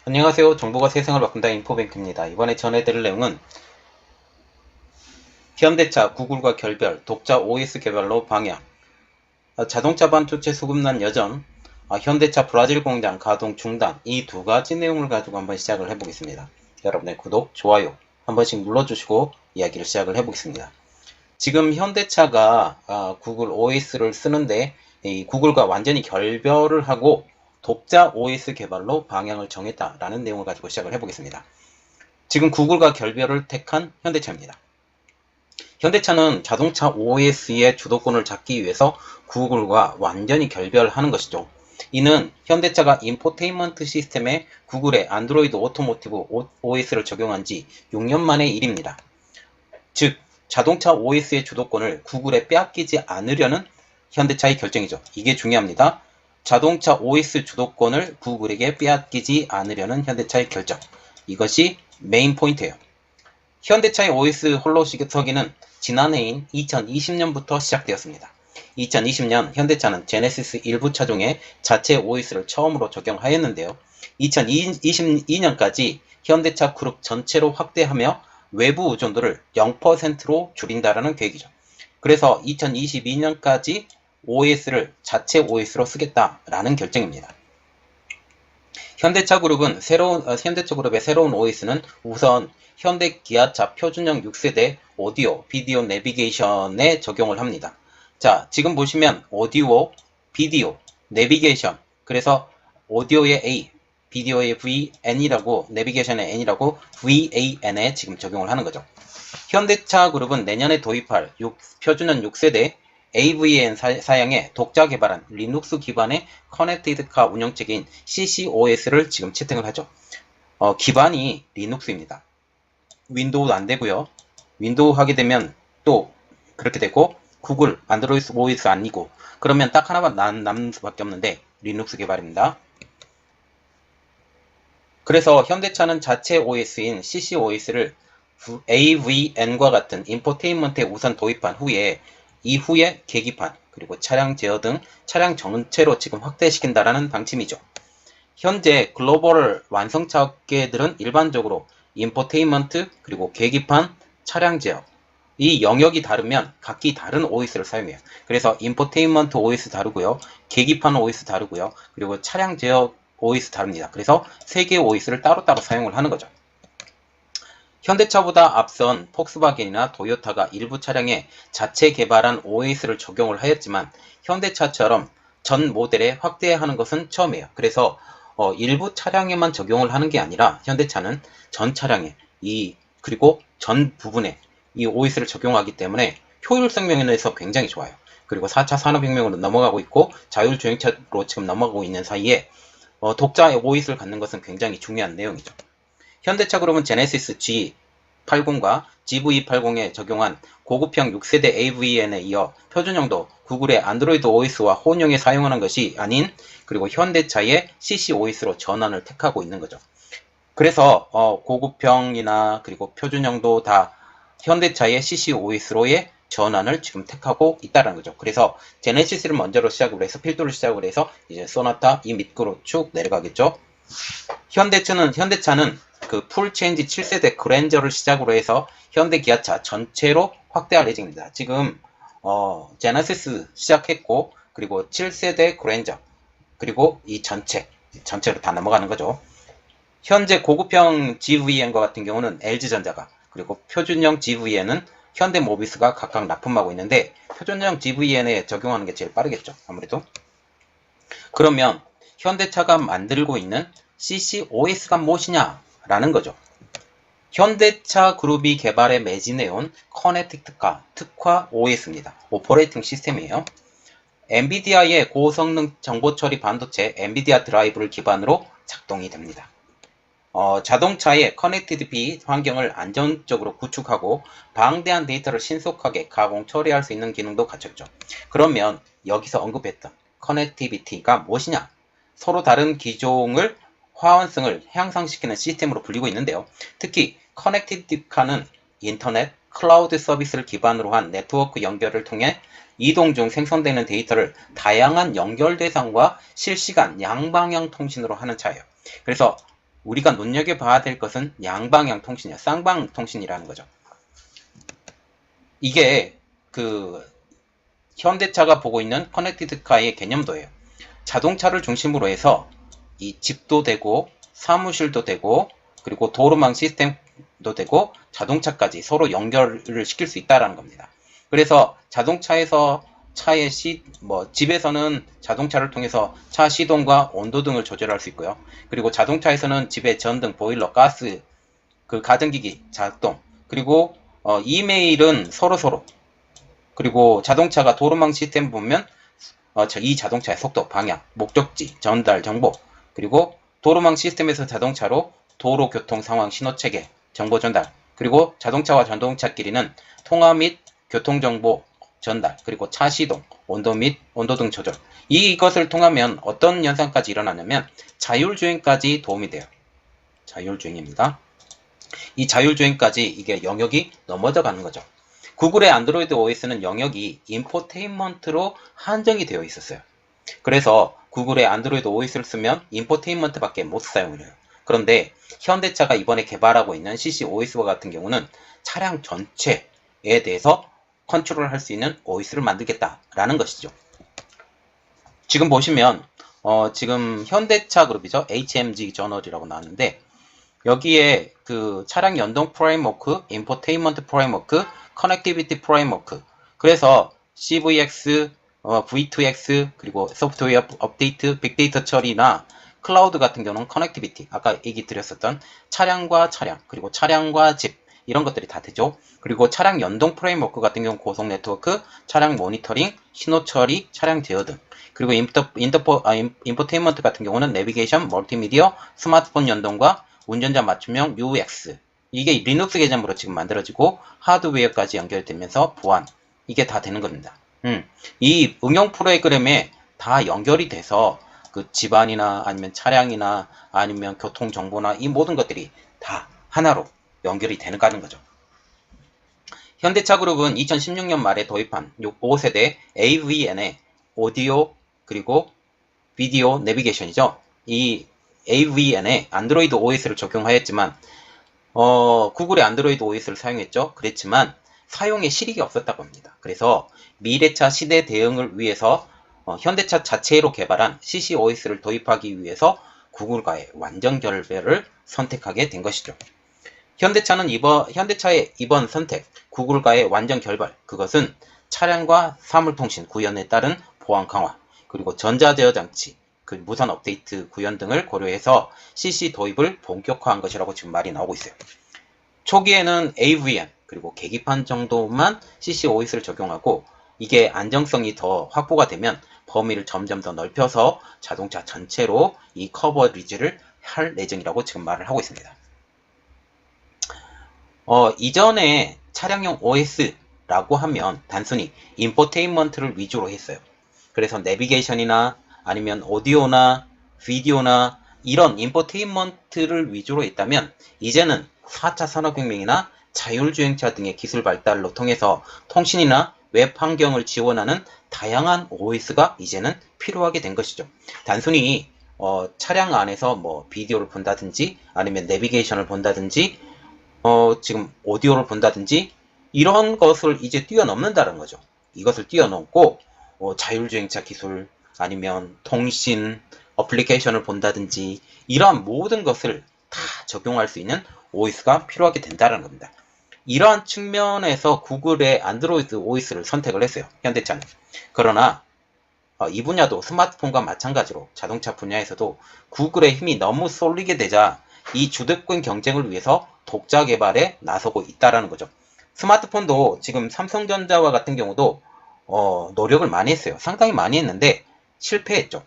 안녕하세요. 정보가 세상을 바꾼다 인포뱅크입니다. 이번에 전해드릴 내용은 현대차 구글과 결별, 독자 OS 개발로 방향, 자동차 반도체 수급난 여전, 현대차 브라질 공장 가동 중단, 이 두 가지 내용을 가지고 한번 시작을 해보겠습니다. 여러분의 구독, 좋아요 한 번씩 눌러주시고 이야기를 시작을 해보겠습니다. 지금 현대차가 구글 OS를 쓰는데 이 구글과 완전히 결별을 하고 독자 OS 개발로 방향을 정했다라는 내용을 가지고 시작을 해보겠습니다. 지금 구글과 결별을 택한 현대차입니다. 현대차는 자동차 OS의 주도권을 잡기 위해서 구글과 완전히 결별하는 것이죠. 이는 현대차가 인포테인먼트 시스템에 구글의 안드로이드 오토모티브 OS를 적용한 지 6년 만의 일입니다. 즉, 자동차 OS의 주도권을 구글에 빼앗기지 않으려는 현대차의 결정이죠. 이게 중요합니다. 자동차 OS 주도권을 구글에게 빼앗기지 않으려는 현대차의 결정. 이것이 메인 포인트예요. 현대차의 OS 홀로 서기는 지난해인 2020년부터 시작되었습니다. 2020년 현대차는 제네시스 일부 차종에 자체 OS를 처음으로 적용하였는데요. 2022년까지 현대차 그룹 전체로 확대하며 외부 의존도를 0%로 줄인다라는 계획이죠. 그래서 2022년까지 OS를 자체 OS로 쓰겠다라는 결정입니다. 현대차 그룹의 새로운 OS는 우선 현대 기아차 표준형 6세대 오디오, 비디오 내비게이션에 적용을 합니다. 자, 지금 보시면 오디오, 비디오, 내비게이션, 그래서 오디오의 A, 비디오의 V, N이라고, 내비게이션의 N이라고 VAN에 지금 적용을 하는 거죠. 현대차 그룹은 내년에 도입할 표준형 6세대 AVN 사양의 독자 개발한 리눅스 기반의 커넥티드카 운영체계인 CCOS를 지금 채택을 하죠. 기반이 리눅스입니다. 윈도우도 안 되고요. 윈도우 하게 되면 또 그렇게 되고 구글 안드로이드 OS 아니고 그러면 딱 하나만 남는 수밖에 없는데 리눅스 개발입니다. 그래서 현대차는 자체 OS인 CCOS를 AVN과 같은 인포테인먼트에 우선 도입한 후에 이후에 계기판 그리고 차량 제어 등 차량 전체로 지금 확대시킨다라는 방침이죠. 현재 글로벌 완성차 업계들은 일반적으로 인포테인먼트 그리고 계기판, 차량 제어 이 영역이 다르면 각기 다른 OS를 사용해요. 그래서 인포테인먼트 OS 다르고요, 계기판 OS 다르고요, 그리고 차량 제어 OS 다릅니다. 그래서 3개의 OS를 따로따로 사용을 하는 거죠. 현대차보다 앞선 폭스바겐이나 도요타가 일부 차량에 자체 개발한 OS를 적용을 하였지만 현대차처럼 전 모델에 확대하는 것은 처음이에요. 그래서 일부 차량에만 적용을 하는 게 아니라 현대차는 전 차량에 그리고 전 부분에 이 OS를 적용하기 때문에 효율성 면에서 굉장히 좋아요. 그리고 4차 산업혁명으로 넘어가고 있고 자율주행차로 지금 넘어가고 있는 사이에 독자 OS를 갖는 것은 굉장히 중요한 내용이죠. 현대차 그룹은 제네시스 G80과 GV80에 적용한 고급형 6세대 AVN에 이어 표준형도 구글의 안드로이드 OS와 혼용에 사용하는 것이 아닌 그리고 현대차의 CCOS로 전환을 택하고 있는 거죠. 그래서 고급형이나 그리고 표준형도 다 현대차의 CCOS로의 전환을 지금 택하고 있다는 거죠. 그래서 제네시스를 먼저로 시작으로 해서 필두를 시작으로 해서 이제 소나타 이 밑으로 쭉 내려가겠죠. 현대차는 그 풀체인지 7세대 그랜저를 시작으로 해서 현대 기아차 전체로 확대할 예정입니다. 지금 제네시스 시작했고 그리고 7세대 그랜저 그리고 이 전체로 다 넘어가는 거죠. 현재 고급형 GVN과 같은 경우는 LG전자가 그리고 표준형 GVN은 현대모비스가 각각 납품하고 있는데 표준형 GVN에 적용하는 게 제일 빠르겠죠. 아무래도. 그러면 현대차가 만들고 있는 CCOS가 무엇이냐라는 거죠. 현대차 그룹이 개발에 매진해온 커넥티드카 특화 OS입니다. 오퍼레이팅 시스템이에요. 엔비디아의 고성능 정보처리 반도체 엔비디아 드라이브를 기반으로 작동이 됩니다. 자동차의 커넥티드 환경을 안정적으로 구축하고 방대한 데이터를 신속하게 가공 처리할 수 있는 기능도 갖췄죠. 그러면 여기서 언급했던 커넥티비티가 무엇이냐? 서로 다른 기종을 화원성을 향상시키는 시스템으로 불리고 있는데요. 특히 커넥티드카는 인터넷, 클라우드 서비스를 기반으로 한 네트워크 연결을 통해 이동 중 생성되는 데이터를 다양한 연결 대상과 실시간 양방향 통신으로 하는 차예요. 그래서 우리가 눈여겨봐야 될 것은 양방향 통신이야. 쌍방 통신이라는 거죠. 이게 현대차가 보고 있는 커넥티드 카의 개념도예요. 자동차를 중심으로 해서 이 집도 되고 사무실도 되고 그리고 도로망 시스템도 되고 자동차까지 서로 연결을 시킬 수 있다는 겁니다. 그래서 자동차에서 집에서는 자동차를 통해서 차 시동과 온도 등을 조절할 수 있고요. 그리고 자동차에서는 집의 전등, 보일러, 가스, 가전기기 작동, 그리고 이메일은 서로 그리고 자동차가 도로망 시스템 보면 이 자동차의 속도, 방향, 목적지, 전달 정보, 그리고 도로망 시스템에서 자동차로 도로 교통 상황 신호 체계, 정보 전달, 그리고 자동차와 자동차끼리는 통화 및 교통 정보 전달, 그리고 차 시동, 온도 및 온도 등 조절. 이것을 통하면 어떤 현상까지 일어나냐면 자율주행까지 도움이 돼요. 자율주행입니다. 이 자율주행까지 이게 영역이 넘어져 가는 거죠. 구글의 안드로이드 OS는 영역이 인포테인먼트로 한정이 되어 있었어요. 그래서 구글의 안드로이드 OS를 쓰면 인포테인먼트밖에 못 사용을 해요. 그런데 현대차가 이번에 개발하고 있는 CCOS와 같은 경우는 차량 전체에 대해서 컨트롤을 할 수 있는 OS를 만들겠다라는 것이죠. 지금 보시면 지금 현대차 그룹이죠. HMG 저널이라고 나왔는데 여기에 차량 연동 프레임워크, 인포테인먼트 프레임워크, 커넥티비티 프레임워크, 그래서 CVX, V2X, 그리고 소프트웨어 업데이트, 빅데이터 처리나 클라우드 같은 경우는 커넥티비티, 아까 얘기 드렸었던 차량과 차량, 그리고 차량과 집, 이런 것들이 다 되죠. 그리고 차량 연동 프레임워크 같은 경우 고속 네트워크, 차량 모니터링, 신호 처리, 차량 제어 등. 그리고 인포테인먼트 같은 경우는 내비게이션, 멀티미디어, 스마트폰 연동과 운전자 맞춤형 UX. 이게 리눅스 계정으로 지금 만들어지고 하드웨어까지 연결되면서 보안. 이게 다 되는 겁니다. 이 응용 프로그램에 다 연결이 돼서 집안이나 아니면 차량이나 아니면 교통 정보나 이 모든 것들이 다 하나로 연결이 되는 거죠. 현대차 그룹은 2016년 말에 도입한 5세대 AVN의 오디오 그리고 비디오 내비게이션이죠. 이 AVN에 안드로이드 OS를 적용하였지만 구글의 안드로이드 OS를 사용했죠. 그랬지만 사용에 실익이 없었다고 합니다. 그래서 미래차 시대 대응을 위해서 현대차 자체로 개발한 CCOS를 도입하기 위해서 구글과의 완전 결별을 선택하게 된 것이죠. 현대차의 이번 선택, 구글과의 완전 결별, 그것은 차량과 사물통신 구현에 따른 보안 강화, 그리고 전자제어 장치, 무선 업데이트 구현 등을 고려해서 CC 도입을 본격화한 것이라고 지금 말이 나오고 있어요. 초기에는 AVM, 그리고 계기판 정도만 CCOS를 적용하고 이게 안정성이 더 확보가 되면 범위를 점점 더 넓혀서 자동차 전체로 이 커버리지를 할 예정이라고 지금 말을 하고 있습니다. 이전에 차량용 OS라고 하면 단순히 인포테인먼트를 위주로 했어요. 그래서 내비게이션이나 아니면 오디오나 비디오나 이런 인포테인먼트를 위주로 했다면 이제는 4차 산업혁명이나 자율주행차 등의 기술 발달로 통해서 통신이나 웹 환경을 지원하는 다양한 OS가 이제는 필요하게 된 것이죠. 단순히 차량 안에서 비디오를 본다든지 아니면 내비게이션을 본다든지 지금 오디오를 본다든지 이런 것을 이제 뛰어넘는다는 거죠. 이것을 뛰어넘고 자율주행차 기술 아니면 통신 어플리케이션을 본다든지 이러한 모든 것을 다 적용할 수 있는 OS가 필요하게 된다는 겁니다. 이러한 측면에서 구글의 안드로이드 OS를 선택을 했어요. 현대차는. 그러나 이 분야도 스마트폰과 마찬가지로 자동차 분야에서도 구글의 힘이 너무 쏠리게 되자 이 주도권 경쟁을 위해서 독자 개발에 나서고 있다는 거죠. 스마트폰도 지금 삼성전자와 같은 경우도 노력을 많이 했어요. 상당히 많이 했는데 실패했죠.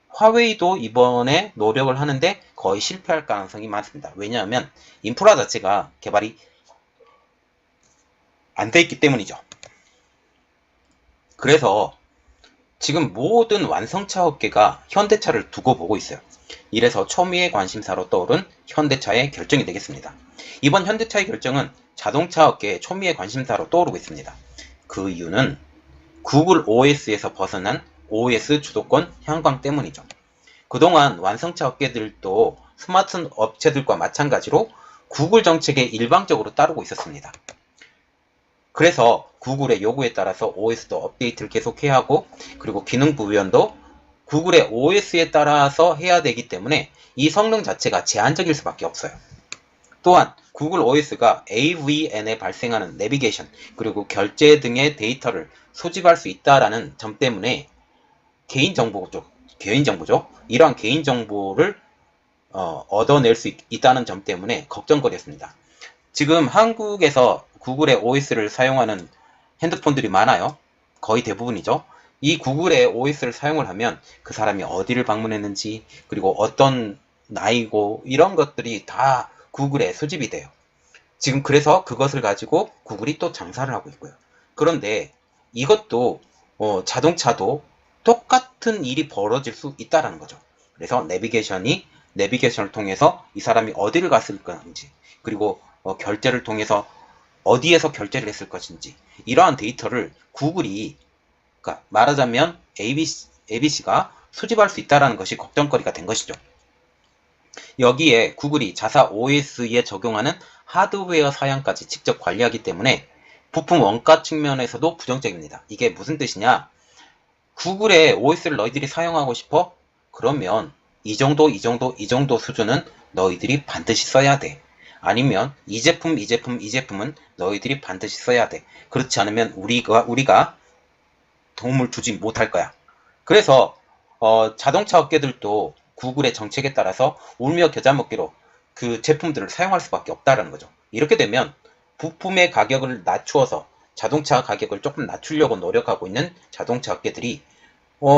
화웨이도 이번에 노력을 하는데 거의 실패할 가능성이 많습니다. 왜냐하면 인프라 자체가 개발이 안 돼 있기 때문이죠. 그래서 지금 모든 완성차 업계가 현대차를 두고 보고 있어요. 이래서 초미의 관심사로 떠오른 현대차의 결정이 되겠습니다. 이번 현대차의 결정은 자동차 업계의 초미의 관심사로 떠오르고 있습니다. 그 이유는 구글 OS에서 벗어난 OS 주도권 향방 때문이죠. 그동안 완성차 업계들도 스마트 업체들과 마찬가지로 구글 정책에 일방적으로 따르고 있었습니다. 그래서 구글의 요구에 따라서 OS도 업데이트를 계속해야 하고, 그리고 기능 부연도 구글의 OS에 따라서 해야 되기 때문에 이 성능 자체가 제한적일 수밖에 없어요. 또한 구글 OS가 AVN에 발생하는 내비게이션 그리고 결제 등의 데이터를 수집할 수 있다는 점 때문에 개인정보죠. 이러한 개인정보를 얻어낼 수 있다는 점 때문에 걱정거리였습니다. 지금 한국에서 구글의 OS를 사용하는 핸드폰들이 많아요. 거의 대부분이죠. 이 구글의 OS를 사용을 하면 그 사람이 어디를 방문했는지, 그리고 어떤 나이고, 이런 것들이 다 구글에 수집이 돼요. 지금 그래서 그것을 가지고 구글이 또 장사를 하고 있고요. 그런데 이것도 자동차도 똑같은 일이 벌어질 수 있다는 거죠. 그래서 내비게이션을 통해서 이 사람이 어디를 갔을 건지, 그리고 결제를 통해서 어디에서 결제를 했을 것인지, 이러한 데이터를 구글이, 그러니까 말하자면 ABC가 수집할 수 있다는 것이 걱정거리가 된 것이죠. 여기에 구글이 자사 OS에 적용하는 하드웨어 사양까지 직접 관리하기 때문에 부품 원가 측면에서도 부정적입니다. 이게 무슨 뜻이냐? 구글의 OS를 너희들이 사용하고 싶어? 그러면 이 정도 수준은 너희들이 반드시 써야 돼. 아니면 이 제품은 너희들이 반드시 써야 돼. 그렇지 않으면 우리가 도움을 주지 못할 거야. 그래서 자동차 업계들도 구글의 정책에 따라서 울며 겨자 먹기로 그 제품들을 사용할 수밖에 없다는 거죠. 이렇게 되면 부품의 가격을 낮추어서 자동차 가격을 조금 낮추려고 노력하고 있는 자동차 업계들이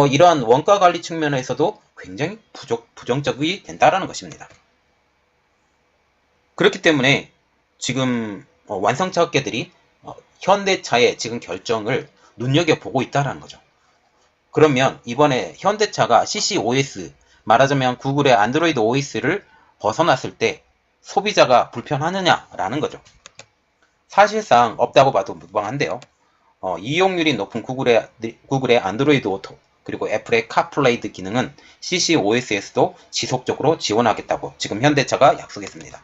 이러한 원가 관리 측면에서도 굉장히 부정적이 된다는 것입니다. 그렇기 때문에 지금 완성차 업계들이 현대차의 지금 결정을 눈여겨보고 있다는 거죠. 그러면 이번에 현대차가 CCOS, 말하자면 구글의 안드로이드 OS를 벗어났을 때 소비자가 불편하느냐라는 거죠. 사실상 없다고 봐도 무방한데요. 이용률이 높은 구글의 안드로이드 오토, 그리고 애플의 카플레이 기능은 CCOS에서도 지속적으로 지원하겠다고 지금 현대차가 약속했습니다.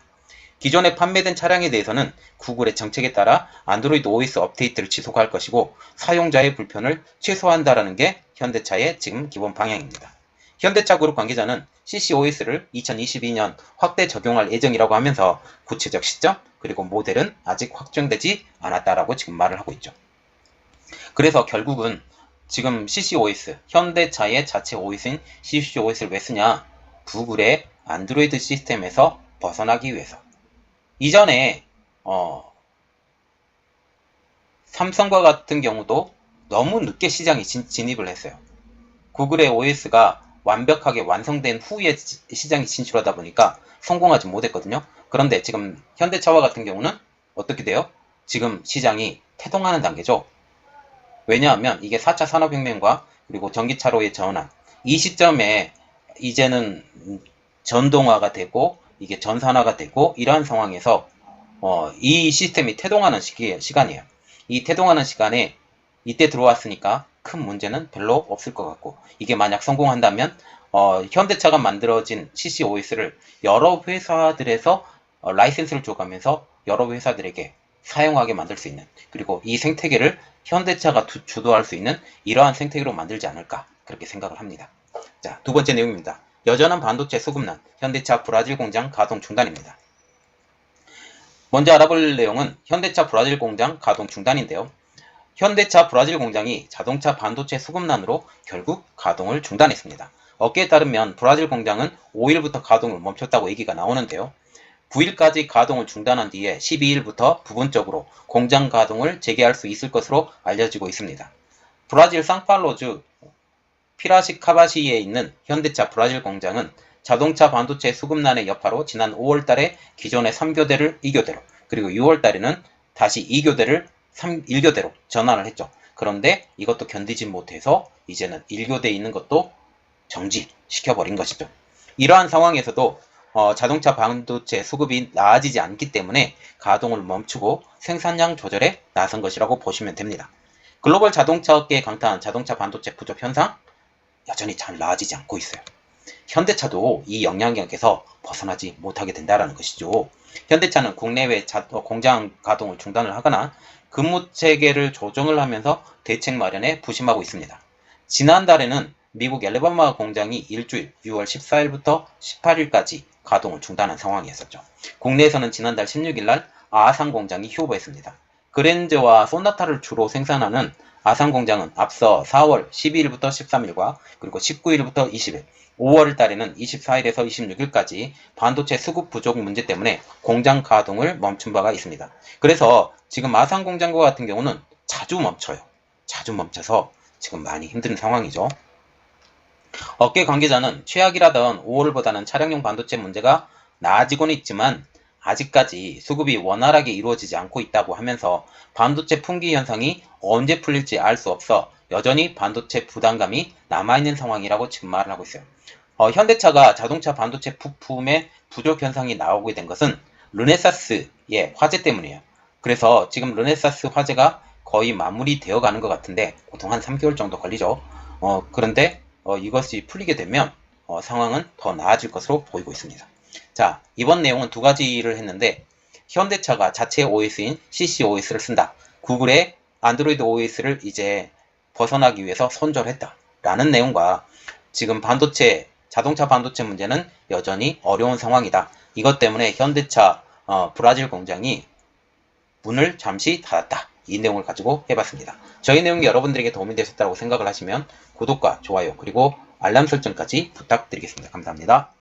기존에 판매된 차량에 대해서는 구글의 정책에 따라 안드로이드 OS 업데이트를 지속할 것이고, 사용자의 불편을 최소화한다는 게 현대차의 지금 기본 방향입니다. 현대차 그룹 관계자는 CCOS를 2022년 확대 적용할 예정이라고 하면서 구체적 시점 그리고 모델은 아직 확정되지 않았다라고 지금 말을 하고 있죠. 그래서 결국은 지금 CCOS, 현대차의 자체 OS인 CCOS를 왜 쓰냐? 구글의 안드로이드 시스템에서 벗어나기 위해서. 이전에 삼성과 같은 경우도 너무 늦게 시장에 진입을 했어요. 구글의 OS가 완벽하게 완성된 후에 시장에 진출하다 보니까 성공하지 못했거든요. 그런데 지금 현대차와 같은 경우는 어떻게 돼요? 지금 시장이 태동하는 단계죠. 왜냐하면 이게 4차 산업혁명과 그리고 전기차로의 전환, 이 시점에 이제는 전동화가 되고 이게 전산화가 되고, 이러한 상황에서 이 시스템이 태동하는 시간이에요. 이 태동하는 시간에 이때 들어왔으니까 큰 문제는 별로 없을 것 같고, 이게 만약 성공한다면 현대차가 만들어진 CCOS를 여러 회사들에서 라이센스를 줘가면서 여러 회사들에게 사용하게 만들 수 있는, 그리고 이 생태계를 현대차가 주도할 수 있는 이러한 생태계로 만들지 않을까, 그렇게 생각을 합니다. 자, 두 번째 내용입니다. 여전한 반도체 수급난, 현대차 브라질 공장 가동 중단입니다. 먼저 알아볼 내용은 현대차 브라질 공장 가동 중단인데요. 현대차 브라질 공장이 자동차 반도체 수급난으로 결국 가동을 중단했습니다. 업계에 따르면 브라질 공장은 5일부터 가동을 멈췄다고 얘기가 나오는데요. 9일까지 가동을 중단한 뒤에 12일부터 부분적으로 공장 가동을 재개할 수 있을 것으로 알려지고 있습니다. 브라질 상파울루주 피라시카바시에 있는 현대차 브라질 공장은 자동차 반도체 수급난의 여파로 지난 5월달에 기존의 3교대를 2교대로, 그리고 6월달에는 다시 2교대를 1교대로 전환을 했죠. 그런데 이것도 견디지 못해서 이제는 1교대에 있는 것도 정지시켜버린 것이죠. 이러한 상황에서도 자동차 반도체 수급이 나아지지 않기 때문에 가동을 멈추고 생산량 조절에 나선 것이라고 보시면 됩니다. 글로벌 자동차 업계에 강타한 자동차 반도체 부족 현상, 여전히 잘 나아지지 않고 있어요. 현대차도 이 영향력에서 벗어나지 못하게 된다는 것이죠. 현대차는 국내외 공장 가동을 중단을 하거나 근무 체계를 조정을 하면서 대책 마련에 부심하고 있습니다. 지난달에는 미국 엘레바마 공장이 일주일 6월 14일부터 18일까지 가동을 중단한 상황이었었죠. 국내에서는 지난달 16일 날 아산 공장이 휴업했습니다. 그랜저와 소나타를 주로 생산하는 아산 공장은 앞서 4월 12일부터 13일과 그리고 19일부터 20일, 5월 달에는 24일에서 26일까지 반도체 수급 부족 문제 때문에 공장 가동을 멈춘 바가 있습니다. 그래서 지금 아산 공장과 같은 경우는 자주 멈춰요. 자주 멈춰서 지금 많이 힘든 상황이죠. 업계 관계자는 최악이라던 5월보다는 차량용 반도체 문제가 나아지고는 있지만 아직까지 수급이 원활하게 이루어지지 않고 있다고 하면서 반도체 품귀 현상이 언제 풀릴지 알 수 없어 여전히 반도체 부담감이 남아있는 상황이라고 지금 말을 하고 있어요. 현대차가 자동차 반도체 부품의 부족 현상이 나오게 된 것은 르네사스의 화재 때문이에요. 그래서 지금 르네사스 화재가 거의 마무리되어 가는 것 같은데 보통 한 3개월 정도 걸리죠. 그런데 이것이 풀리게 되면 상황은 더 나아질 것으로 보이고 있습니다. 자, 이번 내용은 두 가지를 했는데 현대차가 자체 OS인 CCOS를 쓴다. 구글의 안드로이드 OS를 이제 벗어나기 위해서 손절했다. 라는 내용과 지금 자동차 반도체 문제는 여전히 어려운 상황이다. 이것 때문에 현대차 브라질 공장이 문을 잠시 닫았다. 이 내용을 가지고 해봤습니다. 저희 내용이 여러분들에게 도움이 되셨다고 생각을 하시면 구독과 좋아요 그리고 알람 설정까지 부탁드리겠습니다. 감사합니다.